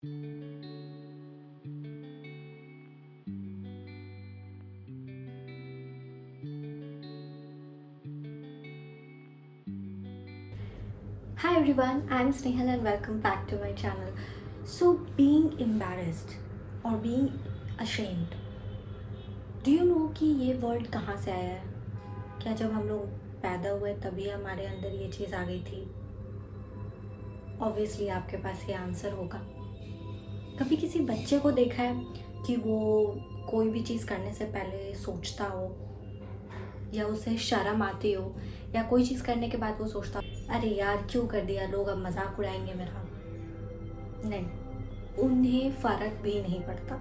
Hi everyone, I'm Snehal and welcome back to my channel. So, being embarrassed or being ashamed, do you know कि ये word कहाँ से आया है? क्या जब हम लोग पैदा हुए तभी हमारे अंदर ये चीज़ आ गई थी? ऑब्वियसली आपके पास ये आंसर होगा. कभी किसी बच्चे को देखा है कि वो कोई भी चीज़ करने से पहले सोचता हो या उसे शर्म आती हो या कोई चीज़ करने के बाद वो सोचता हो अरे यार क्यों कर दिया, लोग अब मजाक उड़ाएंगे मेरा. नहीं, उन्हें फ़र्क भी नहीं पड़ता.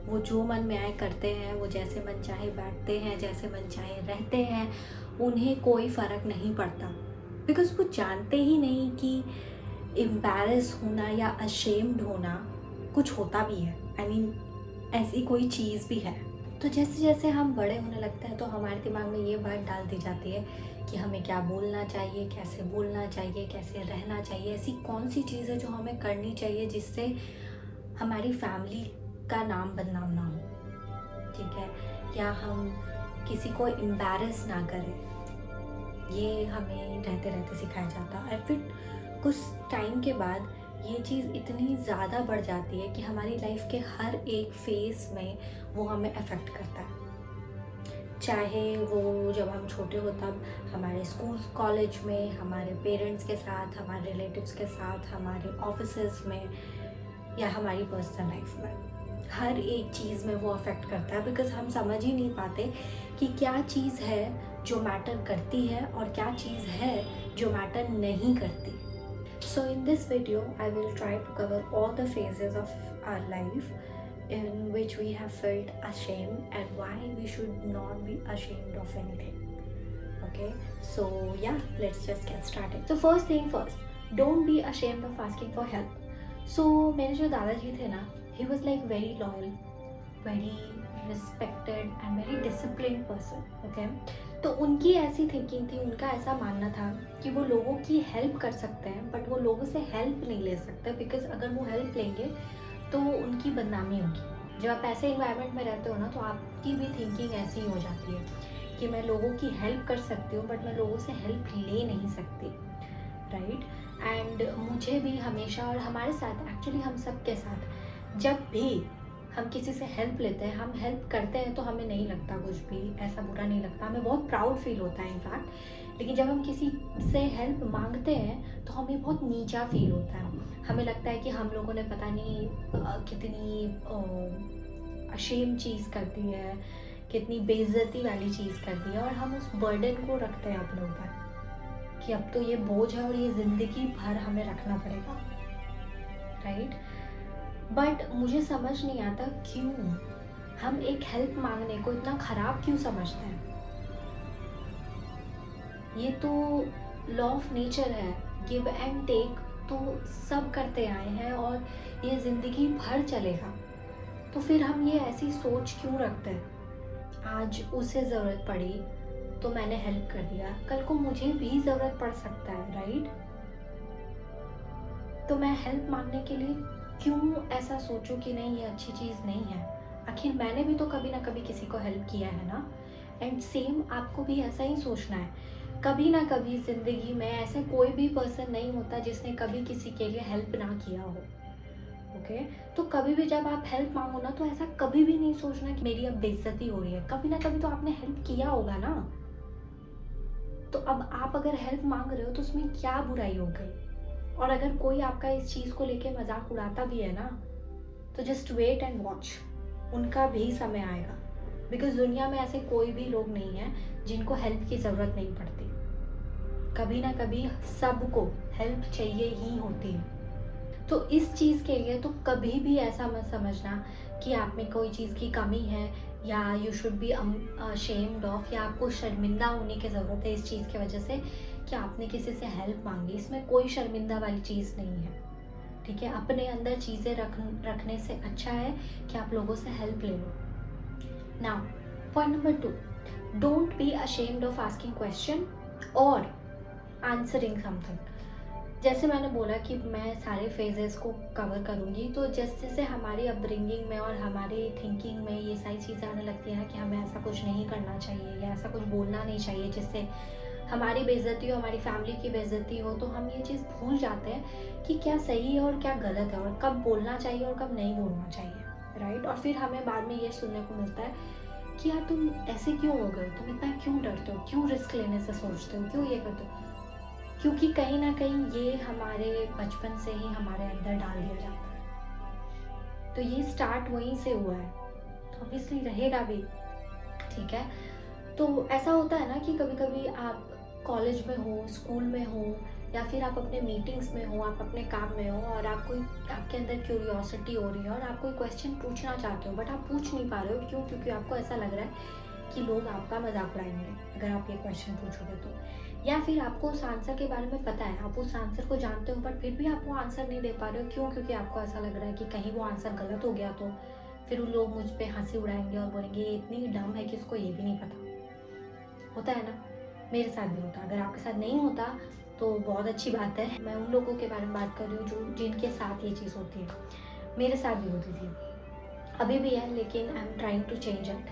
वो जो मन में आए करते हैं, वो जैसे मन चाहे बैठते हैं, जैसे मन चाहे रहते हैं. उन्हें कोई फ़र्क नहीं पड़ता बिकॉज़ वो जानते ही नहीं कि एम्बैरस होना या अशेम्ड होना कुछ होता भी है. आई मीन ऐसी कोई चीज़ भी है. तो जैसे जैसे हम बड़े होने लगते हैं तो हमारे दिमाग में ये बात डाल दी जाती है कि हमें क्या बोलना चाहिए, कैसे बोलना चाहिए, कैसे रहना चाहिए. ऐसी कौन सी चीज़ है जो हमें करनी चाहिए जिससे हमारी फैमिली का नाम बदनाम ना हो, ठीक है, या हम किसी को एम्बैरस ना करें. ये हमें रहते रहते सिखाया जाता है. और फिर कुछ टाइम के बाद ये चीज़ इतनी ज़्यादा बढ़ जाती है कि हमारी लाइफ के हर एक फेस में वो हमें अफेक्ट करता है. चाहे वो जब हम छोटे हो तब हमारे स्कूल कॉलेज में, हमारे पेरेंट्स के साथ, हमारे रिलेटिव्स के साथ, हमारे ऑफिसेज में या हमारी पर्सनल लाइफ में, हर एक चीज़ में वो अफेक्ट करता है. बिकॉज हम समझ ही नहीं पाते कि क्या चीज़ है जो मैटर करती है और क्या चीज़ है जो मैटर नहीं करती. So in this video, I will try to cover all the phases of our life in which we have felt ashamed and why we should not be ashamed of anything. Okay, so yeah, let's just get started. So first thing first, don't be ashamed of asking for help. So मेरे जो दादाजी थे ना, he was like very loyal, very respected and very disciplined person. Okay, तो उनकी ऐसी thinking थी, उनका ऐसा मानना था कि वो लोगों की हेल्प कर सकते हैं बट वो लोगों से हेल्प नहीं ले सकते बिकॉज अगर वो हेल्प लेंगे तो उनकी बदनामी होगी. जब आप ऐसे इन्वायरमेंट में रहते हो ना तो आपकी भी थिंकिंग ऐसी ही हो जाती है कि मैं लोगों की हेल्प कर सकती हूँ बट मैं लोगों से हेल्प ले नहीं सकती. राइट. एंड मुझे भी हमेशा, और हमारे साथ एक्चुअली हम सब के साथ, जब भी हम किसी से हेल्प लेते हैं, हम हेल्प करते हैं तो हमें नहीं लगता कुछ भी ऐसा बुरा नहीं लगता, हमें बहुत प्राउड फील होता है इनफैक्ट. लेकिन जब हम किसी से हेल्प मांगते हैं तो हमें बहुत नीचा फील होता है. हमें लगता है कि हम लोगों ने पता नहीं कितनी अशेम चीज़ कर दी है, कितनी बेइज्जती वाली चीज़ कर दी है, और हम उस बर्डन को रखते हैं अपने ऊपर कि अब तो ये बोझ है और ये ज़िंदगी भर हमें रखना पड़ेगा. राइट. बट मुझे समझ नहीं आता क्यों हम एक हेल्प मांगने को इतना ख़राब क्यों समझते हैं. ये तो लॉ ऑफ नेचर है, गिव एंड टेक तो सब करते आए हैं और ये ज़िंदगी भर चलेगा. तो फिर हम ये ऐसी सोच क्यों रखते हैं. आज उसे ज़रूरत पड़ी तो मैंने हेल्प कर दिया, कल को मुझे भी ज़रूरत पड़ सकता है. राइट. तो मैं हेल्प मांगने के लिए क्यों ऐसा सोचूं कि नहीं ये अच्छी चीज़ नहीं है. आखिर मैंने भी तो कभी ना कभी किसी को हेल्प किया है ना. एंड सेम आपको भी ऐसा ही सोचना है. कभी ना कभी ज़िंदगी में ऐसे कोई भी पर्सन नहीं होता जिसने कभी किसी के लिए हेल्प ना किया हो. ओके. तो कभी भी जब आप हेल्प मांगो ना तो ऐसा कभी भी नहीं सोचना कि मेरी अब बेइज्जती हो रही है. कभी ना कभी तो आपने हेल्प किया होगा ना. तो अब आप अगर हेल्प मांग रहे हो तो उसमें क्या बुराई हो गई. और अगर कोई आपका इस चीज़ को लेके मजाक उड़ाता भी है ना तो जस्ट वेट एंड वॉच, उनका भी समय आएगा. बिकॉज दुनिया में ऐसे कोई भी लोग नहीं हैं जिनको हेल्प की ज़रूरत नहीं पड़ती. कभी ना कभी सबको हेल्प चाहिए ही होती है. तो इस चीज़ के लिए तो कभी भी ऐसा मत समझना कि आप में कोई चीज़ की कमी है या you should be ashamed of, या आपको शर्मिंदा होने की ज़रूरत है इस चीज़ की वजह से कि आपने किसी से हेल्प मांगी. इसमें कोई शर्मिंदा वाली चीज़ नहीं है. ठीक है. अपने अंदर चीज़ें रखने से अच्छा है कि आप लोगों से हेल्प ले लो. Now point number 2, don't be ashamed of asking question और आंसरिंग समथिंग. जैसे मैंने बोला कि मैं सारे फेजेस को कवर करूँगी, तो जैसे जैसे हमारी अपब्रिंगिंग में और हमारी थिंकिंग में ये सारी चीज़ें आने लगती है ना कि हमें ऐसा कुछ नहीं करना चाहिए या ऐसा कुछ बोलना नहीं चाहिए जिससे हमारी बेइज्जती हो, हमारी फैमिली की बेइज्जती हो, तो हम ये चीज़ भूल जाते हैं कि क्या सही है और क्या गलत है और कब बोलना चाहिए और कब नहीं बोलना चाहिए, राइट। और फिर हमें बाद में ये सुनने को मिलता है कि यार तुम ऐसे क्यों हो गए, तुम इतना क्यों डरते हो, क्यों रिस्क लेने से सोचते हो, क्यों ये करते हो। क्योंकि कहीं ना कहीं ये हमारे बचपन से ही हमारे अंदर डाल दिया जाता है, तो ये स्टार्ट वहीं से हुआ है, तो ऑब्वियसली रहेगा भी, ठीक है। तो ऐसा होता है ना कि कभी कभी आप कॉलेज में हो, स्कूल में हो, या फिर आप अपने मीटिंग्स में हो, आप अपने काम में हो और आप कोई, आपके अंदर क्यूरियोसिटी हो रही है और आप कोई क्वेश्चन पूछना चाहते हो बट आप पूछ नहीं पा रहे हो। क्यों? क्योंकि आपको ऐसा लग रहा है कि लोग आपका मजाक उड़ाएंगे अगर आप ये क्वेश्चन पूछोगे तो, या फिर आपको उस आंसर के बारे में पता है, आप उस आंसर को जानते हो बट फिर भी आप वो आंसर नहीं दे पा रहे हो। क्यों? क्योंकि आपको ऐसा लग रहा है कि कहीं वो आंसर गलत हो गया तो फिर उन लोग मुझ पर हंसी उड़ाएंगे और बोलेंगे ये इतनी डम है कि उसको ये भी नहीं पता। होता है ना, मेरे साथ भी होता। अगर आपके साथ नहीं होता तो बहुत अच्छी बात है, मैं उन लोगों के बारे में बात कर रही हूँ जो जिनके साथ ये चीज़ होती है। मेरे साथ भी होती थी, अभी भी है, लेकिन I am trying to change it,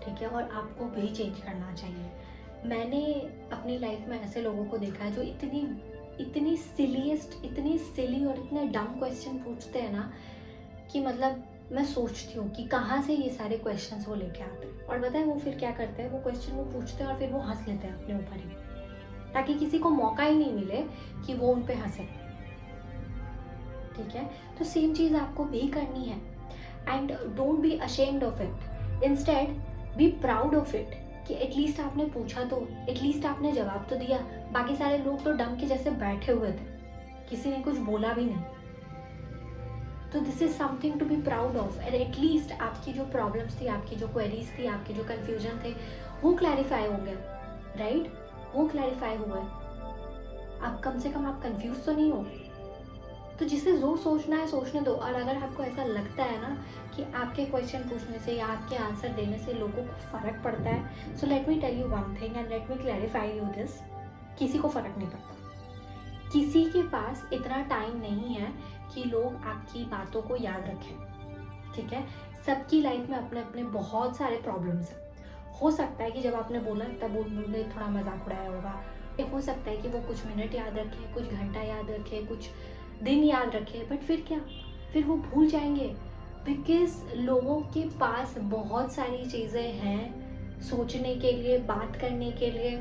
ठीक है। और आपको भी चेंज करना चाहिए। मैंने अपनी लाइफ में ऐसे लोगों को देखा है जो इतनी इतनी इतनी सिली और इतने डम क्वेश्चन पूछते हैं ना कि मतलब मैं सोचती हूँ कि कहाँ से ये सारे क्वेश्चंस वो लेके आते हैं। और बताए वो फिर क्या करते हैं, वो क्वेश्चन वो पूछते हैं और फिर वो हंस लेते हैं अपने ऊपर ही, ताकि किसी को मौका ही नहीं मिले कि वो उन पे हंसे, ठीक है। तो सेम चीज़ आपको भी करनी है, and don't be ashamed of it, instead B proud of it कि एटलीस्ट आपने पूछा, तो एटलीस्ट आपने जवाब तो दिया। बाकी सारे लोग तो डम के जैसे बैठे हुए थे, किसी ने कुछ बोला भी नहीं। तो this is something to be proud of, and at least आपकी जो प्रॉब्लम्स थी, आपकी जो क्वेरीज थी, आपके जो कन्फ्यूजन थे वो क्लैरिफाई होंगे, राइट, वो क्लैरिफाई हुए। आप कम से कम आप कंफ्यूज तो नहीं हो। तो जिसे जो सोचना है सोचने दो। और अगर आपको ऐसा लगता है ना कि आपके क्वेश्चन पूछने से या आपके आंसर देने से लोगों को फ़र्क पड़ता है, so let me tell you one thing and let me clarify you this, किसी को फ़र्क नहीं पड़ता। किसी के पास इतना टाइम नहीं है कि लोग आपकी बातों को याद रखें, ठीक है। सबकी लाइफ में अपने अपने बहुत सारे प्रॉब्लम्स हैं। हो सकता है कि जब आपने बोला तब उन्होंने थोड़ा मजाक उड़ाया होगा, हो सकता है कि वो कुछ मिनट याद रखे, कुछ घंटा याद रखे, कुछ दिन याद रखे, बट फिर क्या, फिर वो भूल जाएंगे। बिकॉज लोगों के पास बहुत सारी चीज़ें हैं सोचने के लिए, बात करने के लिए,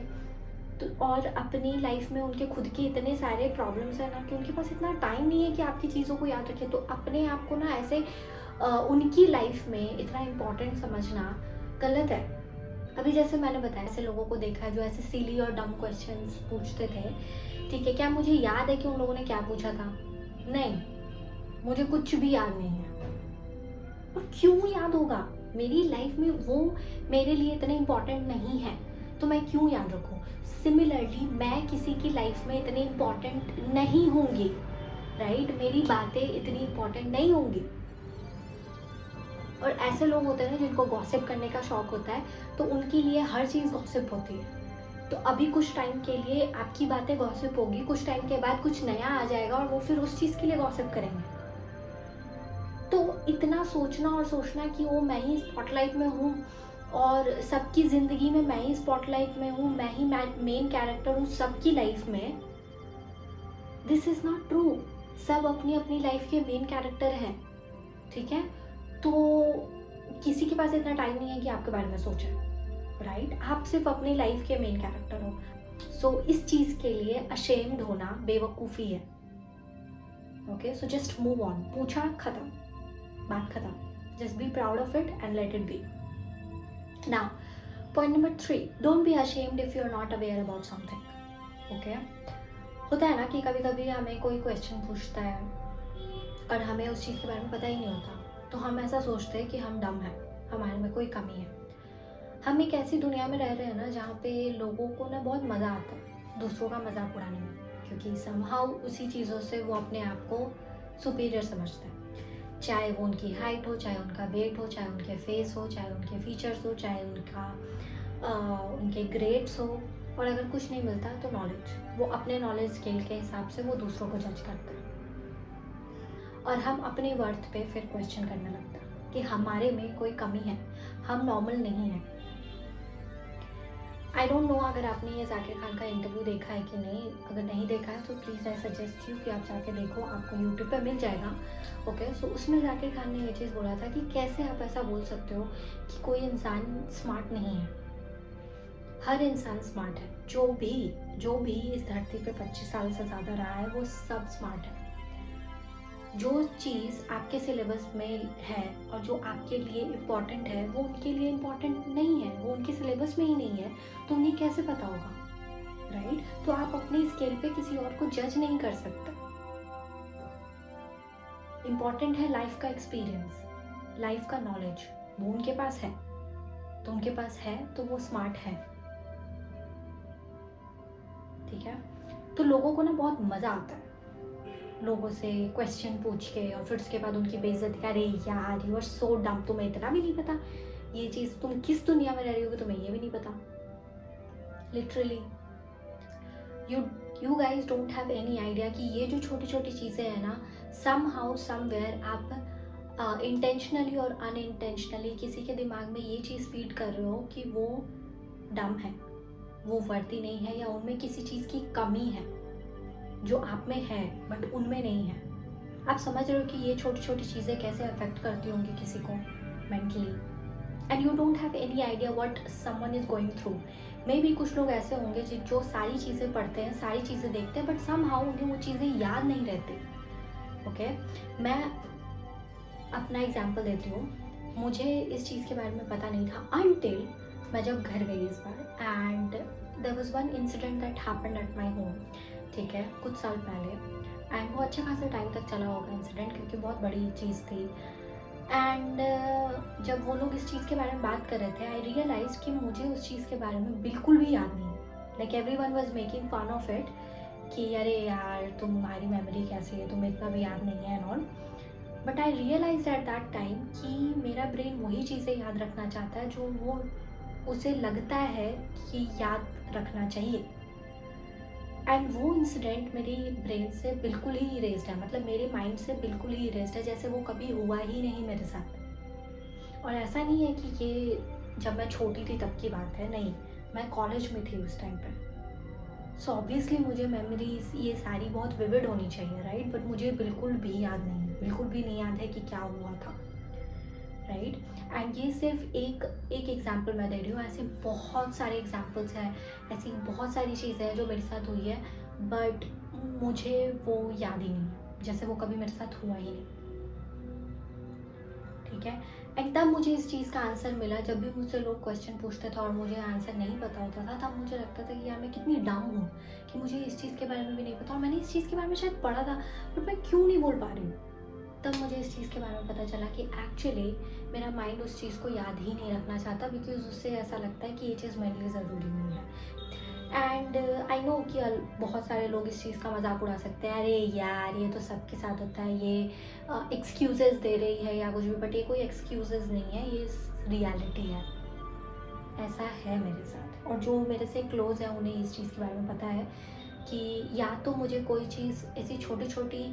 तो और अपनी लाइफ में उनके खुद के इतने सारे प्रॉब्लम्स हैं ना कि उनके पास इतना टाइम नहीं है कि आपकी चीज़ों को याद रखें। तो अपने आप को ना ऐसे उनकी लाइफ में इतना इम्पोर्टेंट समझना गलत है। अभी जैसे मैंने बताया, ऐसे लोगों को देखा है जो ऐसे सिली और डम क्वेश्चंस पूछते थे, ठीक है। क्या मुझे याद है कि उन लोगों ने क्या पूछा था? नहीं, मुझे कुछ भी याद नहीं है। और क्यों याद होगा? मेरी लाइफ में वो मेरे लिए इतने इम्पोर्टेंट नहीं है, तो मैं क्यों याद रखूं? सिमिलरली मैं किसी की लाइफ में इतनी इम्पोर्टेंट नहीं होंगी, राइट, मेरी बातें इतनी इम्पोर्टेंट नहीं होंगी। और ऐसे लोग होते हैं ना जिनको गॉसिप करने का शौक होता है, तो उनके लिए हर चीज़ गॉसिप होती है। तो अभी कुछ टाइम के लिए आपकी बातें गॉसिप होगी, कुछ टाइम के बाद कुछ नया आ जाएगा और वो फिर उस चीज़ के लिए गॉसिप करेंगे। तो इतना सोचना और सोचना कि वो मैं ही स्पॉटलाइट में हूँ और सबकी ज़िंदगी में मैं ही स्पॉटलाइट में हूँ, मैं ही मेन कैरेक्टर हूँ सबकी लाइफ में, दिस इज़ नॉट ट्रू। सब अपनी अपनी लाइफ के मेन कैरेक्टर हैं, ठीक है। तो किसी के पास इतना टाइम नहीं है कि आपके बारे में सोचे, राइट। आप सिर्फ अपनी लाइफ के मेन कैरेक्टर हो। सो इस चीज़ के लिए अशेम्ड होना बेवकूफ़ी है, okay. So just move on, पूछा, खत्म, बात खत्म। Just be proud of it and let it be. Now point number 3, don't be ashamed if you are not aware about something, okay. होता है ना कि कभी कभी हमें कोई क्वेश्चन पूछता है और हमें उस चीज़ के बारे में पता ही नहीं होता, तो हम ऐसा सोचते हैं कि हम डम हैं, हमारे में कोई कमी है। हम एक ऐसी दुनिया में रह रहे हैं ना जहाँ पे लोगों को ना बहुत मज़ा आता है दूसरों का मजाक उड़ाने में, क्योंकि समहाउ उसी चीज़ों से वो अपने आप को सुपीरियर समझते हैं। चाहे वो उनकी हाइट हो, चाहे उनका वेट हो, चाहे उनके फेस हो, चाहे उनके फीचर्स हो, चाहे उनके ग्रेड्स हो, और अगर कुछ नहीं मिलता तो नॉलेज, वो अपने नॉलेज स्केल के हिसाब से वो दूसरों को जज करते हैं और हम अपनी वर्थ पे फिर क्वेश्चन करने लगते हैं कि हमारे में कोई कमी है, हम नॉर्मल नहीं हैं। आई डोंट नो अगर आपने ये जाकिर खान का इंटरव्यू देखा है कि नहीं। अगर नहीं देखा है तो प्लीज़ आई सजेस्ट यू कि आप जाके देखो, आपको यूट्यूब पे मिल जाएगा। ओके, सो उसमें जाकिर खान ने ये चीज़ बोला था कि कैसे आप ऐसा बोल सकते हो कि कोई इंसान स्मार्ट नहीं है। हर इंसान स्मार्ट है, जो भी इस धरती पे 25 साल से ज़्यादा रहा है वो सब स्मार्ट है। जो चीज़ आपके सिलेबस में है और जो आपके लिए इम्पॉर्टेंट है वो उनके लिए इम्पॉर्टेंट नहीं है, वो उनके सिलेबस में ही नहीं है, तो उन्हें कैसे पता होगा, राइट? तो आप अपने स्केल पे किसी और को जज नहीं कर सकते। इम्पॉर्टेंट है लाइफ का एक्सपीरियंस, लाइफ का नॉलेज, वो उनके पास है तो उनके पास है तो वो स्मार्ट है। ठीक है, तो लोगों को ना बहुत मज़ा आता है लोगों से क्वेश्चन पूछ के और फिर उसके बाद उनकी बेइज्जती। अरे यार यू आर सो डम, तुम्हें इतना भी नहीं पता, ये चीज़ तुम किस दुनिया में रह रही होगी, तुम्हें ये भी नहीं पता। Literally you guys don't have any idea कि ये जो छोटी छोटी चीज़ें हैं ना, सम हाउ समवेयर आप इंटेंशनली और अनइंटेंशनली किसी के दिमाग में ये चीज़ फीड कर रहे हो कि वो डम है, वो वर्दी नहीं है, या उनमें किसी चीज़ की कमी है जो आप में है बट उनमें नहीं है। आप समझ रहे हो कि ये छोटी छोटी चीज़ें कैसे अफेक्ट करती होंगी किसी को mentally, and you don't have any idea what someone is going through. May be कुछ लोग ऐसे होंगे जो सारी चीज़ें पढ़ते हैं, सारी चीज़ें देखते हैं, बट सम हाउ उन्हें वो चीज़ें याद नहीं रहती। ओके, मैं अपना एग्जाम्पल देती हूँ। मुझे इस चीज़ के बारे में पता नहीं था अनटिल मैं जब घर गई इस बार, and there was one incident that happened at my home. ठीक है, कुछ साल पहले, एंड वो अच्छा खासा टाइम तक चला होगा इंसिडेंट, क्योंकि बहुत बड़ी चीज़ थी। एंड जब वो लोग इस चीज़ के बारे में बात कर रहे थे, आई रियलाइज कि मुझे उस चीज़ के बारे में बिल्कुल भी याद नहीं। Like everyone was making fun of it कि अरे यार तुम्हारी मेमोरी कैसी है, तुम्हें इतना भी याद नहीं है and all. But I realise at that time कि मेरा ब्रेन वही चीज़ें याद रखना चाहता है जो वो उसे लगता है कि याद रखना चाहिए। एंड वो इंसिडेंट मेरी ब्रेन से बिल्कुल ही इरेज्ड है, मतलब मेरे माइंड से बिल्कुल ही इरेज्ड है, जैसे वो कभी हुआ ही नहीं मेरे साथ। और ऐसा नहीं है कि ये जब मैं छोटी थी तब की बात है, नहीं, मैं कॉलेज में थी उस टाइम पर। सो ऑब्वियसली मुझे मेमोरीज ये सारी बहुत विविड होनी चाहिए, राइट? बट मुझे बिल्कुल भी याद नहीं, बिल्कुल भी नहीं याद है कि क्या हुआ था, राइट? एंड ये सिर्फ एक एग्जाम्पल मैं दे रही हूँ, ऐसे बहुत सारे एग्जाम्पल्स हैं, ऐसी बहुत सारी चीज़ें हैं जो मेरे साथ हुई है, बट मुझे वो याद ही नहीं, जैसे वो कभी मेरे साथ हुआ ही नहीं। ठीक है, एंड तब मुझे इस चीज़ का आंसर मिला। जब भी मुझसे लोग क्वेश्चन पूछते थे और मुझे आंसर नहीं पता होता था, तब मुझे लगता था कि यार मैं कितनी डम हूँ कि मुझे इस चीज़ के बारे में भी नहीं पता, और मैंने इस चीज़ के बारे में शायद पढ़ा था बट मैं क्यों नहीं बोल पा रही हूँ। तब मुझे इस चीज़ के बारे में पता चला कि एक्चुअली मेरा माइंड उस चीज़ को याद ही नहीं रखना चाहता, बिकॉज उससे ऐसा लगता है कि ये चीज़ मेरे लिए ज़रूरी नहीं है। एंड आई नो कि बहुत सारे लोग इस चीज़ का मजाक उड़ा सकते हैं, अरे यार ये तो सबके साथ होता है, ये एक्सक्यूज़ेस दे रही है या कुछ भी, बट ये कोई एक्सक्यूज़ेस नहीं है, ये रियलिटी है, ऐसा है मेरे साथ। और जो मेरे से क्लोज़ है उन्हें इस चीज़ के बारे में पता है कि या तो मुझे कोई चीज़ ऐसी छोटी छोटी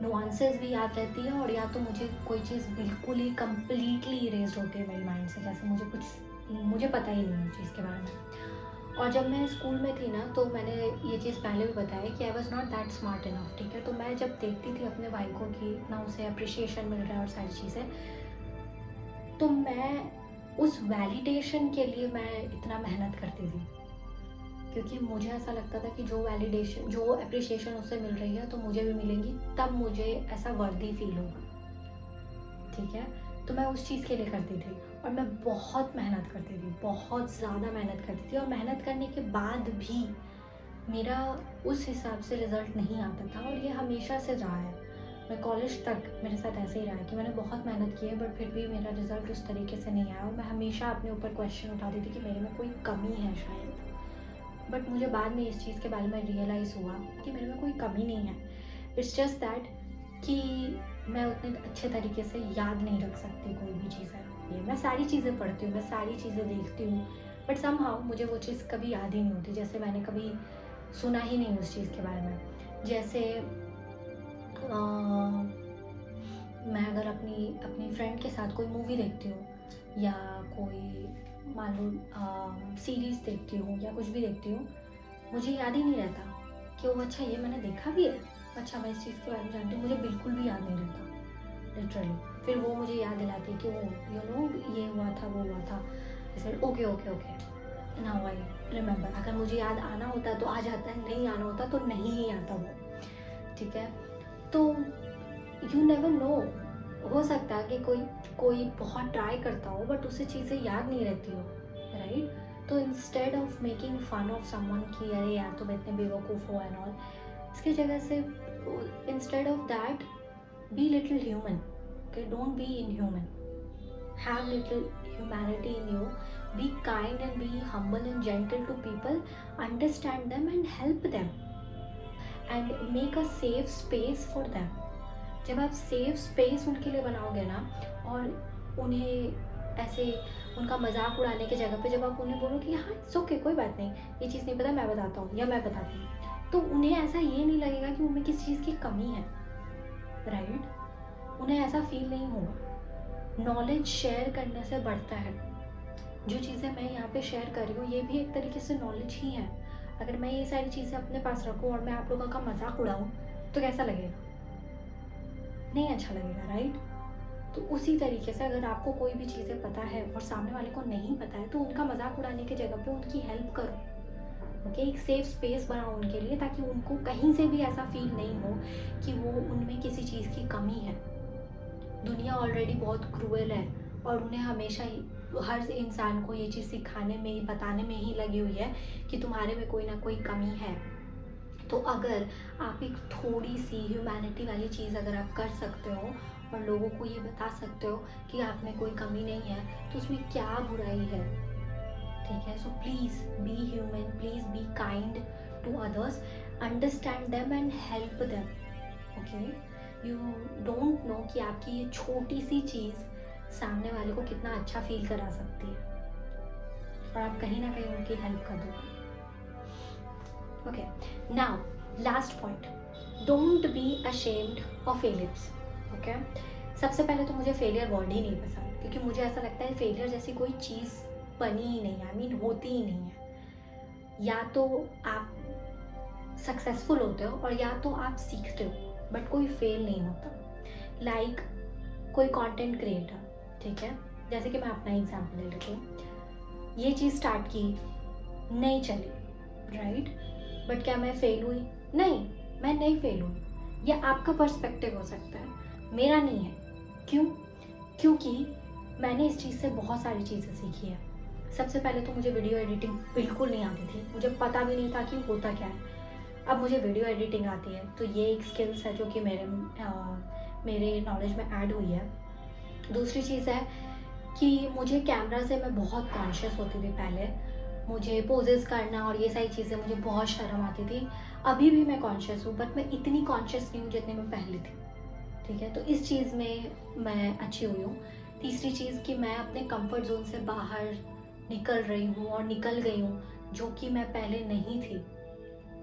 नुआंसेस भी याद रहती है, और या तो मुझे कोई चीज़ बिल्कुल ही कम्प्लीटली इरेज होती है मेरे माइंड से, जैसे मुझे पता ही नहीं है उस चीज़ के बारे में। और जब मैं स्कूल में थी ना, तो मैंने ये चीज़ पहले भी बताया कि I was not that smart enough. ठीक है, तो मैं जब देखती थी अपने भाई को कि इतना उसे अप्रिशिएशन मिल रहा है और सारी चीज़ें, तो मैं उस वैलिडेशन के लिए मैं इतना मेहनत करती थी, क्योंकि मुझे ऐसा लगता था कि जो वैलिडेशन, जो अप्रिशिएशन उससे मिल रही है तो मुझे भी मिलेंगी, तब मुझे ऐसा वर्दी फील होगा। ठीक है, तो मैं उस चीज़ के लिए करती थी, और मैं बहुत मेहनत करती थी, बहुत ज़्यादा मेहनत करती थी, और मेहनत करने के बाद भी मेरा उस हिसाब से रिज़ल्ट नहीं आता था, और ये हमेशा से रहा है। मैं कॉलेज तक मेरे साथ ऐसे ही रहा है कि मैंने बहुत मेहनत की है बट फिर भी मेरा रिज़ल्ट उस तरीके से नहीं आया, और मैं हमेशा अपने ऊपर क्वेश्चन उठाती थी कि मेरे में कोई कमी है शायद। बट मुझे बाद में इस चीज़ के बारे में रियलाइज़ हुआ कि मेरे में कोई कमी नहीं है, इट्स जस्ट दैट कि मैं उतने अच्छे तरीके से याद नहीं रख सकती कोई भी चीज़ें। मैं सारी चीज़ें पढ़ती हूँ, मैं सारी चीज़ें देखती हूँ, बट समहाउ मुझे वो चीज़ कभी याद ही नहीं होती, जैसे मैंने कभी सुना ही नहीं उस चीज़ के बारे में। जैसे मैं अगर अपनी अपनी फ्रेंड के साथ कोई मूवी देखती हूँ या कोई मान लो सीरीज़ देखती हूँ या कुछ भी देखती हूँ, मुझे याद ही नहीं रहता कि वो अच्छा ये मैंने देखा भी है, अच्छा मैं इस चीज़ के बारे में जानती हूँ, मुझे बिल्कुल भी याद नहीं रहता लिटरली। फिर वो मुझे याद दिलाती है कि वो ये हुआ था वो हुआ था, ऐसे okay okay okay now I remember. अगर मुझे याद आना होता तो आ जाता है, नहीं आना होता तो नहीं ही आता वो, ठीक है। तो यू नेवर नो, हो सकता है कि कोई बहुत ट्राई करता हो बट उसे चीज़ें याद नहीं रहती हो, राइट। तो instead of making fun of someone कि अरे यार तुम इतने बेवकूफ़ हो एंड ऑल, इसकी जगह से instead of that be little human, okay, don't be inhuman, have little humanity in you, be kind and be humble and gentle to people, understand them and help them and make a safe space for them. जब आप safe space उनके लिए बनाओगे ना, और उन्हें ऐसे उनका मजाक उड़ाने की जगह पे जब आप उन्हें बोलो कि हाँ इट्स ओके, कोई बात नहीं, ये चीज़ नहीं पता मैं बताता हूँ या मैं बताती हूँ, तो उन्हें ऐसा ये नहीं लगेगा कि उनमें किसी चीज़ की कमी है, राइट। उन्हें ऐसा फील नहीं होगा। नॉलेज शेयर करने से बढ़ता है। जो चीज़ें मैं यहाँ पे शेयर कर रही हूँ ये भी एक तरीके से नॉलेज ही है। अगर मैं ये सारी चीज़ें अपने पास रखूँ और मैं आप लोगों का मजाक उड़ाऊँ तो कैसा लगेगा? नहीं अच्छा लगेगा, राइट। तो उसी तरीके से अगर आपको कोई भी चीज़ें पता है और सामने वाले को नहीं पता है तो उनका मजाक उड़ाने की जगह पे उनकी हेल्प करो, ओके। एक सेफ स्पेस बनाओ उनके लिए ताकि उनको कहीं से भी ऐसा फील नहीं हो कि वो उनमें किसी चीज़ की कमी है। दुनिया ऑलरेडी बहुत क्रूएल है और उन्हें हमेशा ही हर इंसान को ये चीज़ सिखाने में ही बताने में ही लगी हुई है कि तुम्हारे में कोई ना कोई कमी है। तो अगर आप एक थोड़ी सी ह्यूमैनिटी वाली चीज़ अगर आप कर सकते हो और लोगों को ये बता सकते हो कि आप में कोई कमी नहीं है तो उसमें क्या बुराई है, ठीक है। So please be human, please be kind to others, understand them and help them, okay. You don't know कि आपकी ये छोटी सी चीज़ सामने वाले को कितना अच्छा फील करा सकती है और आप कहीं ना कहीं उनकी हेल्प कर दोगे, okay. Now last point, don't be ashamed of failures, okay. सबसे पहले तो मुझे फेलियर वर्ड ही नहीं पसंद, क्योंकि मुझे ऐसा लगता है फेलियर जैसी कोई चीज़ बनी ही नहीं है, आई मीन होती ही नहीं है। या तो आप सक्सेसफुल होते हो और या तो आप सीखते हो, बट कोई फेल नहीं होता। लाइक कोई कंटेंट क्रिएटर, ठीक है, जैसे कि मैं अपना एग्जांपल ले लेती हूँ, ये चीज़ स्टार्ट की नहीं चली, राइट, बट क्या मैं फेल हुई? नहीं, मैं नहीं फेल हुई। ये आपका पर्सपेक्टिव हो सकता है, मेरा नहीं है। क्यों? क्योंकि मैंने इस चीज़ से बहुत सारी चीज़ें सीखी है। सबसे पहले तो मुझे वीडियो एडिटिंग बिल्कुल नहीं आती थी, मुझे पता भी नहीं था कि होता क्या है। अब मुझे वीडियो एडिटिंग आती है, तो ये एक स्किल्स है जो कि मेरे नॉलेज में ऐड हुई है। दूसरी चीज़ है कि मुझे कैमरा से मैं बहुत कॉन्शियस होती थी पहले, मुझे पोजेस करना और ये सारी चीज़ें मुझे बहुत शर्म आती थी। अभी भी मैं कॉन्शियस हूँ, बट मैं इतनी कॉन्शियस नहीं हूँ जितनी मैं पहले थी, ठीक है। तो इस चीज़ में मैं अच्छी हुई हूँ। तीसरी चीज़ कि मैं अपने कंफर्ट जोन से बाहर निकल रही हूँ और निकल गई हूँ, जो कि मैं पहले नहीं थी।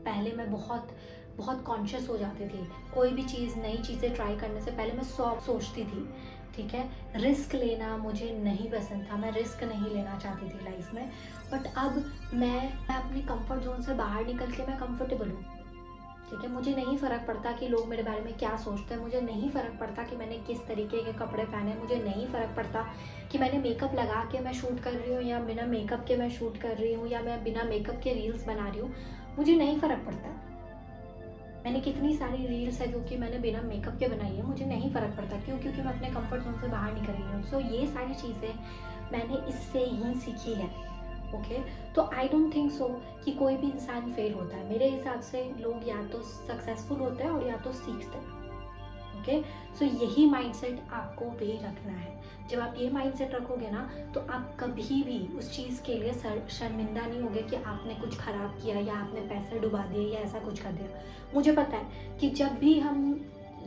पहले मैं बहुत बहुत कॉन्शियस हो जाती थी, कोई भी चीज़ नई चीज़ें ट्राई करने से पहले मैं सोचती थी, ठीक है। रिस्क लेना मुझे नहीं पसंद था, मैं रिस्क नहीं लेना चाहती थी लाइफ में। बट अब मैं अपने कंफर्ट जोन से बाहर निकल के मैं कंफर्टेबल हूँ, ठीक है। मुझे नहीं फ़र्क पड़ता कि लोग मेरे बारे में क्या सोचते हैं, मुझे नहीं फ़र्क पड़ता कि मैंने किस तरीके के कपड़े पहने, मुझे नहीं फ़र्क पड़ता कि मैंने मेकअप लगा के मैं शूट कर रही हूँ या बिना मेकअप के मैं शूट कर रही हूँ या मैं बिना मेकअप के रील्स बना रही हूँ, मुझे नहीं फ़र्क पड़ता। मैंने कितनी सारी रील्स है जो कि मैंने बिना मेकअप के बनाई है, मुझे नहीं फ़र्क पड़ता। क्यों? क्योंकि मैं अपने कंफर्ट जोन से बाहर निकल रही हूँ। सो ये सारी चीज़ें मैंने इससे ही सीखी है, ओके। तो आई डोंट थिंक सो कि कोई भी इंसान फेल होता है। मेरे हिसाब से लोग या तो सक्सेसफुल होते हैं और या तो सीखते हैं, ओके। सो यही माइंडसेट आपको भी रखना है। जब आप ये माइंडसेट रखोगे ना तो आप कभी भी उस चीज़ के लिए शर्मिंदा नहीं होगे कि आपने कुछ ख़राब किया या आपने पैसे डुबा दिए या ऐसा कुछ कर दिया। मुझे पता है कि जब भी हम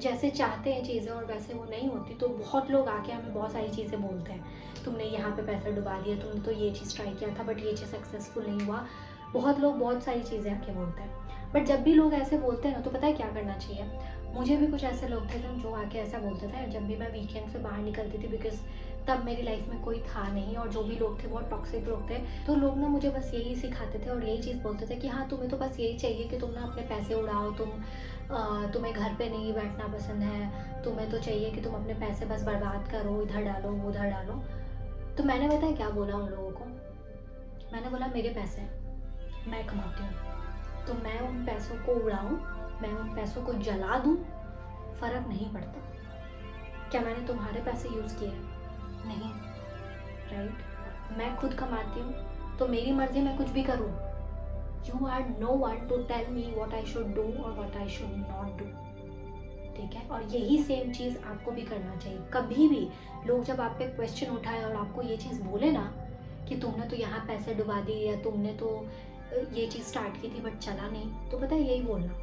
जैसे चाहते हैं चीज़ें और वैसे वो नहीं होती, तो बहुत लोग आके हमें बहुत सारी चीज़ें बोलते हैं, तुमने यहाँ पे पैसा डुबा दिया, तुमने तो ये चीज़ ट्राई किया था बट ये चीज़ सक्सेसफुल नहीं हुआ। बहुत लोग बहुत सारी चीज़ें आके बोलते हैं, बट जब भी लोग ऐसे बोलते हैं ना, तो पता है क्या करना चाहिए। मुझे भी कुछ ऐसे लोग थे जो आके ऐसा बोलते थे जब भी मैं वीकेंड से बाहर निकलती थी, बिकॉज तब मेरी लाइफ में कोई था नहीं और जो भी लोग थे बहुत टॉक्सिक लोग थे। तो लोग ना मुझे बस यही सिखाते थे और यही चीज़ बोलते थे कि हाँ, तुम्हें तो बस यही चाहिए कि तुम ना अपने पैसे उड़ाओ, तुम्हें घर पे नहीं बैठना पसंद है, तुम्हें तो चाहिए कि तुम अपने पैसे बस बर्बाद करो, इधर डालो उधर डालो। तो मैंने बताया क्या बोला उन लोगों को, मैंने बोला मेरे पैसे हैं, मैं कमाती हूँ, तो मैं उन पैसों को उड़ाऊँ, मैं उन पैसों को जला दूँ, फ़र्क नहीं पड़ता। क्या मैंने तुम्हारे पैसे यूज़ किए? नहीं, राइट? मैं खुद कमाती हूँ, तो मेरी मर्ज़ी मैं कुछ भी करूँ। You are no one to tell me what I should do or what I should not do. ठीक है, और यही सेम चीज़ आपको भी करना चाहिए। कभी भी लोग जब आप पे क्वेश्चन उठाए और आपको ये चीज़ बोले ना कि तुमने तो यहाँ पैसे डुबा दिए या तुमने तो ये चीज़ स्टार्ट की थी बट चला नहीं, तो पता है यही बोलना,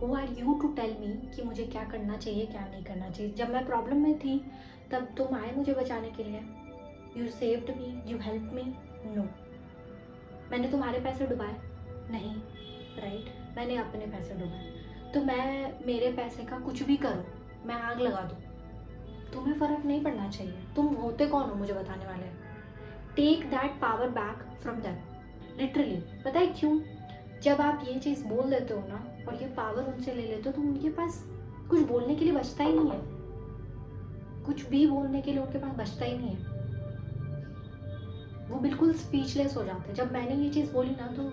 Who are you to tell me कि मुझे क्या करना चाहिए क्या नहीं करना चाहिए। जब मैं प्रॉब्लम में थी तब तुम आए मुझे बचाने के लिए, you saved me, you help me. No, मैंने तुम्हारे पैसे डुबाए? नहीं, राइट? मैंने अपने पैसे डुबाए। तो मैं मेरे पैसे का कुछ भी करूँ, मैं आग लगा दूँ, तुम्हें फ़र्क नहीं पड़ना चाहिए। तुम होते कौन हो मुझे बताने वाले? Take that power back from them, literally. पता है क्यों? जब आप ये चीज़ बोल देते हो ना और ये पावर उनसे ले लेते हो, तो उनके पास कुछ बोलने के लिए बचता ही नहीं है, कुछ भी बोलने के लिए उनके पास बचता ही नहीं है। वो बिल्कुल स्पीचलेस हो जाते हैं। जब मैंने ये चीज़ बोली ना तो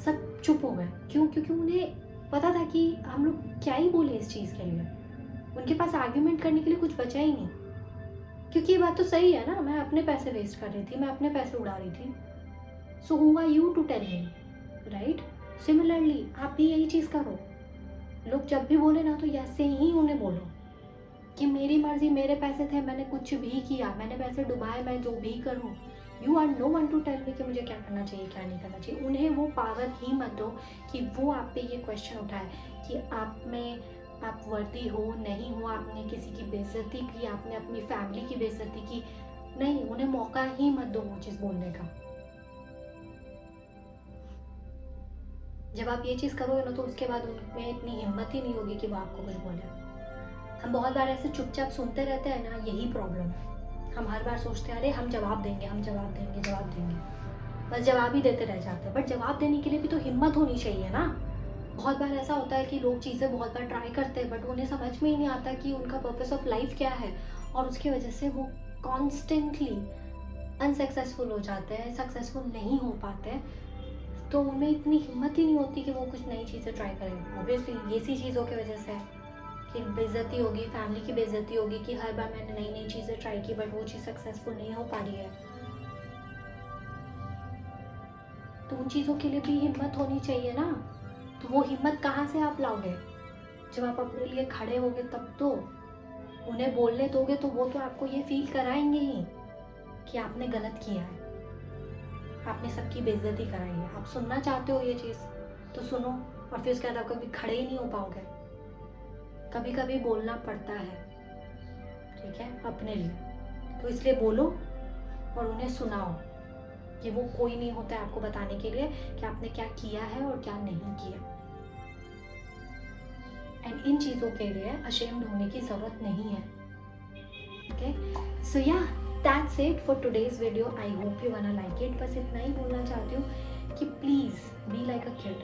सब चुप हो गए। क्यों? क्योंकि उन्हें पता था कि हम लोग क्या ही बोले इस चीज़ के लिए। उनके पास आर्ग्यूमेंट करने के लिए कुछ बचा ही नहीं, क्योंकि ये बात तो सही है ना, मैं अपने पैसे वेस्ट कर रही थी, मैं अपने पैसे उड़ा रही थी। So who are you to tell me, right? Similarly आप भी यही चीज़ करो। लोग जब भी बोले ना तो ऐसे ही उन्हें बोलो कि मेरी मर्जी, मेरे पैसे थे, मैंने कुछ भी किया, मैंने पैसे डुबाए, मैं जो भी करूँ, you are no one to tell me कि मुझे क्या करना चाहिए क्या नहीं करना चाहिए। उन्हें वो पावर ही मत दो कि वो आप पे ये क्वेश्चन उठाए कि आप वर्दी हो नहीं हो, आपने किसी की बेइज्जती की, आपने अपनी फैमिली की बेइज्जती की। नहीं, उन्हें मौका ही मत दो वो चीज़ बोलने का। जब आप ये चीज़ करोगे ना तो उसके बाद उनमें इतनी हिम्मत ही नहीं होगी कि वो आपको कुछ बोले। हम बहुत बार ऐसे चुपचाप सुनते रहते हैं ना, यही प्रॉब्लम है। हम हर बार सोचते हैं अरे हम जवाब देंगे, बस जवाब ही देते रह जाते हैं। बट जवाब देने के लिए भी तो हिम्मत होनी चाहिए ना। बहुत बार ऐसा होता है कि लोग चीज़ें बहुत बार ट्राई करते हैं बट उन्हें समझ में ही नहीं आता कि उनका पर्पस ऑफ लाइफ क्या है, और उसकी वजह से वो कॉन्स्टेंटली अनसक्सेसफुल हो जाते हैं, सक्सेसफुल नहीं हो पाते। तो उनमें इतनी हिम्मत ही नहीं होती कि वो कुछ नई चीज़ें ट्राई करें। ऑब्वियसली ये सी चीज़ों की वजह से कि बेइज्जती होगी, फैमिली की बेइज्जती होगी कि हर बार मैंने नई नई चीज़ें ट्राई की बट वो चीज़ सक्सेसफुल नहीं हो पा रही है। तो उन चीज़ों के लिए भी हिम्मत होनी चाहिए ना। तो वो हिम्मत कहाँ से आप लाओगे? जब आप अपने लिए खड़े होगे तब तो। उन्हें बोलने दोगे तो वो तो आपको ये फील कराएंगे ही कि आपने गलत किया है, आपने सबकी बेइज्जती कराई है। आप सुनना चाहते हो ये चीज़ तो सुनो, और फिर उसके बाद आप कभी खड़े ही नहीं हो पाओगे। कभी कभी बोलना पड़ता है, ठीक है, अपने लिए। तो इसलिए बोलो और उन्हें सुनाओ कि वो कोई नहीं होता है आपको बताने के लिए कि आपने क्या किया है और क्या नहीं किया। एंड इन चीज़ों के लिए अशेम्ड होने की ज़रूरत नहीं है। ओके, सो या that's it for today's video. I hope you wanna like it. बस इतना ही बोलना चाहती हूँ कि please be like a kid,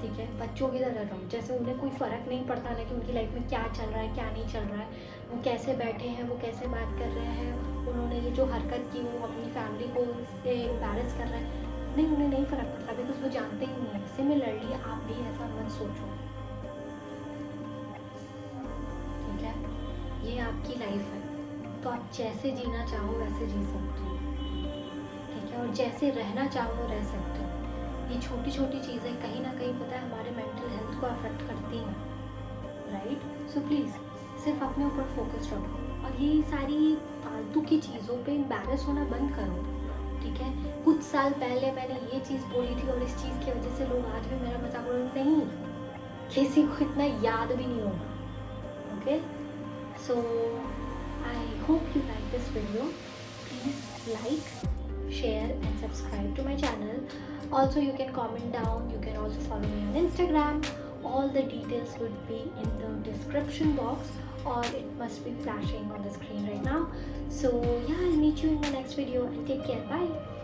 ठीक है? बच्चों की तरह रहो। जैसे उन्हें कोई फ़र्क नहीं पड़ता ना कि उनकी लाइफ में क्या चल रहा है क्या नहीं चल रहा है, वो कैसे बैठे हैं, वो कैसे बात कर रहे हैं, उन्होंने ये जो हरकत की वो अपनी फैमिली को उससे एम्बैरस कर रहे हैं। नहीं, उन्हें नहीं फ़र्क पड़ता बिकॉज वो जानते ही नहीं है। सिमिलरली आप भी ऐसा मत सोचो, ठीक है? ये आपकी लाइफ है तो आप जैसे जीना चाहो वैसे जी सकते हो, ठीक है? और जैसे रहना चाहो रह सकते हो। ये छोटी छोटी चीज़ें कहीं ना कहीं पता है हमारे मेंटल हेल्थ को अफेक्ट करती हैं, राइट? सो प्लीज़ सिर्फ अपने ऊपर फोकस रखो और ये सारी फालतू की चीज़ों पे एम्बैरस होना बंद करो, ठीक है? कुछ साल पहले मैंने ये चीज़ बोली थी और इस चीज़ की वजह से लोग आज भी मेरा मजाक उड़ा रहे हैं। नहीं, किसी को इतना याद भी नहीं होगा। Okay, so I hope you like this video. Please like, share and subscribe to my channel. Also, you can comment down. You can also follow me on Instagram. All the details would be in the description box, or it must be flashing on the screen right now. So yeah, I'll meet you in the next video, and take care. Bye.